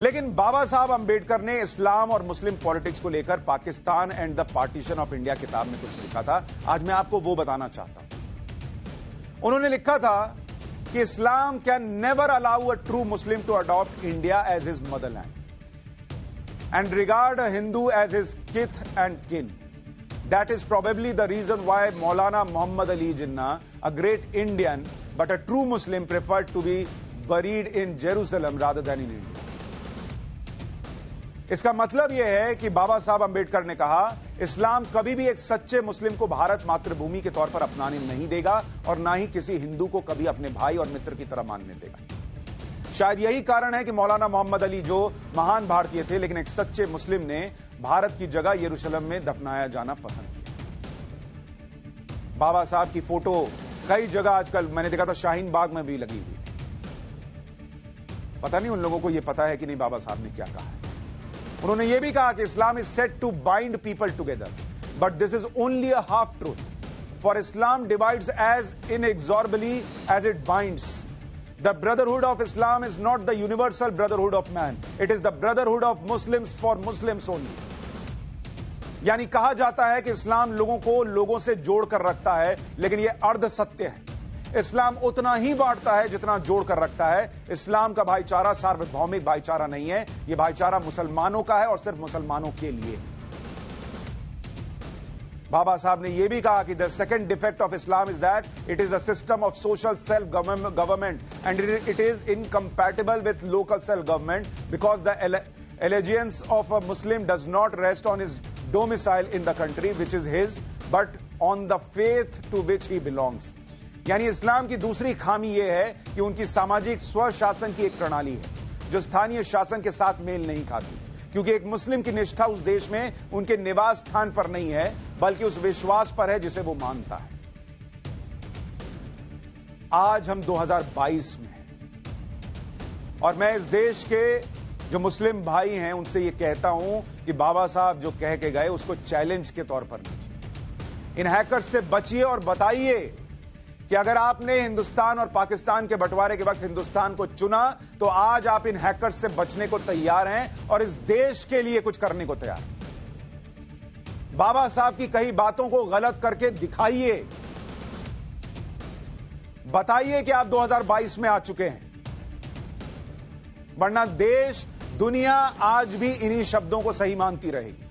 लेकिन बाबा साहब अंबेडकर ने इस्लाम और मुस्लिम पॉलिटिक्स को लेकर Pakistan and the partition of India किताब में कुछ लिखा था। आज मैं आपको वो बताना चाहता हूं। उन्होंने लिखा था कि Islam can never allow a true Muslim to adopt India as his motherland and regard a Hindu as his kith and kin. That is probably the reason why Maulana Muhammad Ali Jinnah, a great Indian but a true Muslim, preferred to be buried in Jerusalem rather than in India. इसका मतलब यह है कि बाबा साहब अंबेडकर ने कहा, इस्लाम कभी भी एक सच्चे मुस्लिम को भारत मातृभूमि के तौर पर अपनाने नहीं देगा और ना ही किसी हिंदू को कभी अपने भाई और मित्र की तरह मानने देगा। शायद यही कारण है कि मौलाना मोहम्मद अली जो महान भारतीय थे लेकिन एक सच्चे मुस्लिम ने भारत की जगह यरूशलेम में दफनाया जाना पसंद किया। बाबा साहब की फोटो कई जगह आजकल मैंने देखा था शाहीन बाग में भी लगी हुई थी। पता नहीं उन लोगों को यह पता है कि नहीं बाबा साहब ने क्या कहा है। उन्होंने यह भी कहा कि Islam is set to bind people together but this is only a half truth, for Islam divides as inexorably as it binds. The brotherhood of Islam is not the universal brotherhood of man. It is the brotherhood of Muslims for Muslims only. यानी कहा जाता है कि इस्लाम लोगों को लोगों से जोड़कर रखता है, लेकिन यह अर्ध सत्य है। इस्लाम उतना ही बांटता है जितना जोड़कर रखता है। इस्लाम का भाईचारा सार्वभौमिक भाईचारा नहीं है, यह भाईचारा मुसलमानों का है और सिर्फ मुसलमानों के लिए। बाबा साहब ने यह भी कहा कि the second defect of Islam is that it is a system of social self government and it is incompatible with local self government because the allegiance of a Muslim does not rest on his domicile in the country which is his but on the faith to which he belongs। यानी इस्लाम की दूसरी खामी यह है कि उनकी सामाजिक स्वशासन की एक प्रणाली है जो स्थानीय शासन के साथ मेल नहीं खाती, क्योंकि एक मुस्लिम की निष्ठा उस देश में उनके निवास स्थान पर नहीं है बल्कि उस विश्वास पर है जिसे वो मानता है। आज हम 2022 में हैं और मैं इस देश के जो मुस्लिम भाई हैं उनसे ये कहता हूं कि बाबा साहब जो कह के गए उसको चैलेंज के तौर पर लीजिए। इन हैकर्स से बचिए और बताइए कि अगर आपने हिंदुस्तान और पाकिस्तान के बंटवारे के वक्त हिंदुस्तान को चुना तो आज आप इन हैकर्स से बचने को तैयार हैं और इस देश के लिए कुछ करने को तैयार हैं। बाबा साहब की कई बातों को गलत करके दिखाइए, बताइए कि आप 2022 में आ चुके हैं, वरना देश दुनिया आज भी इन्हीं शब्दों को सही मानती रहेगी।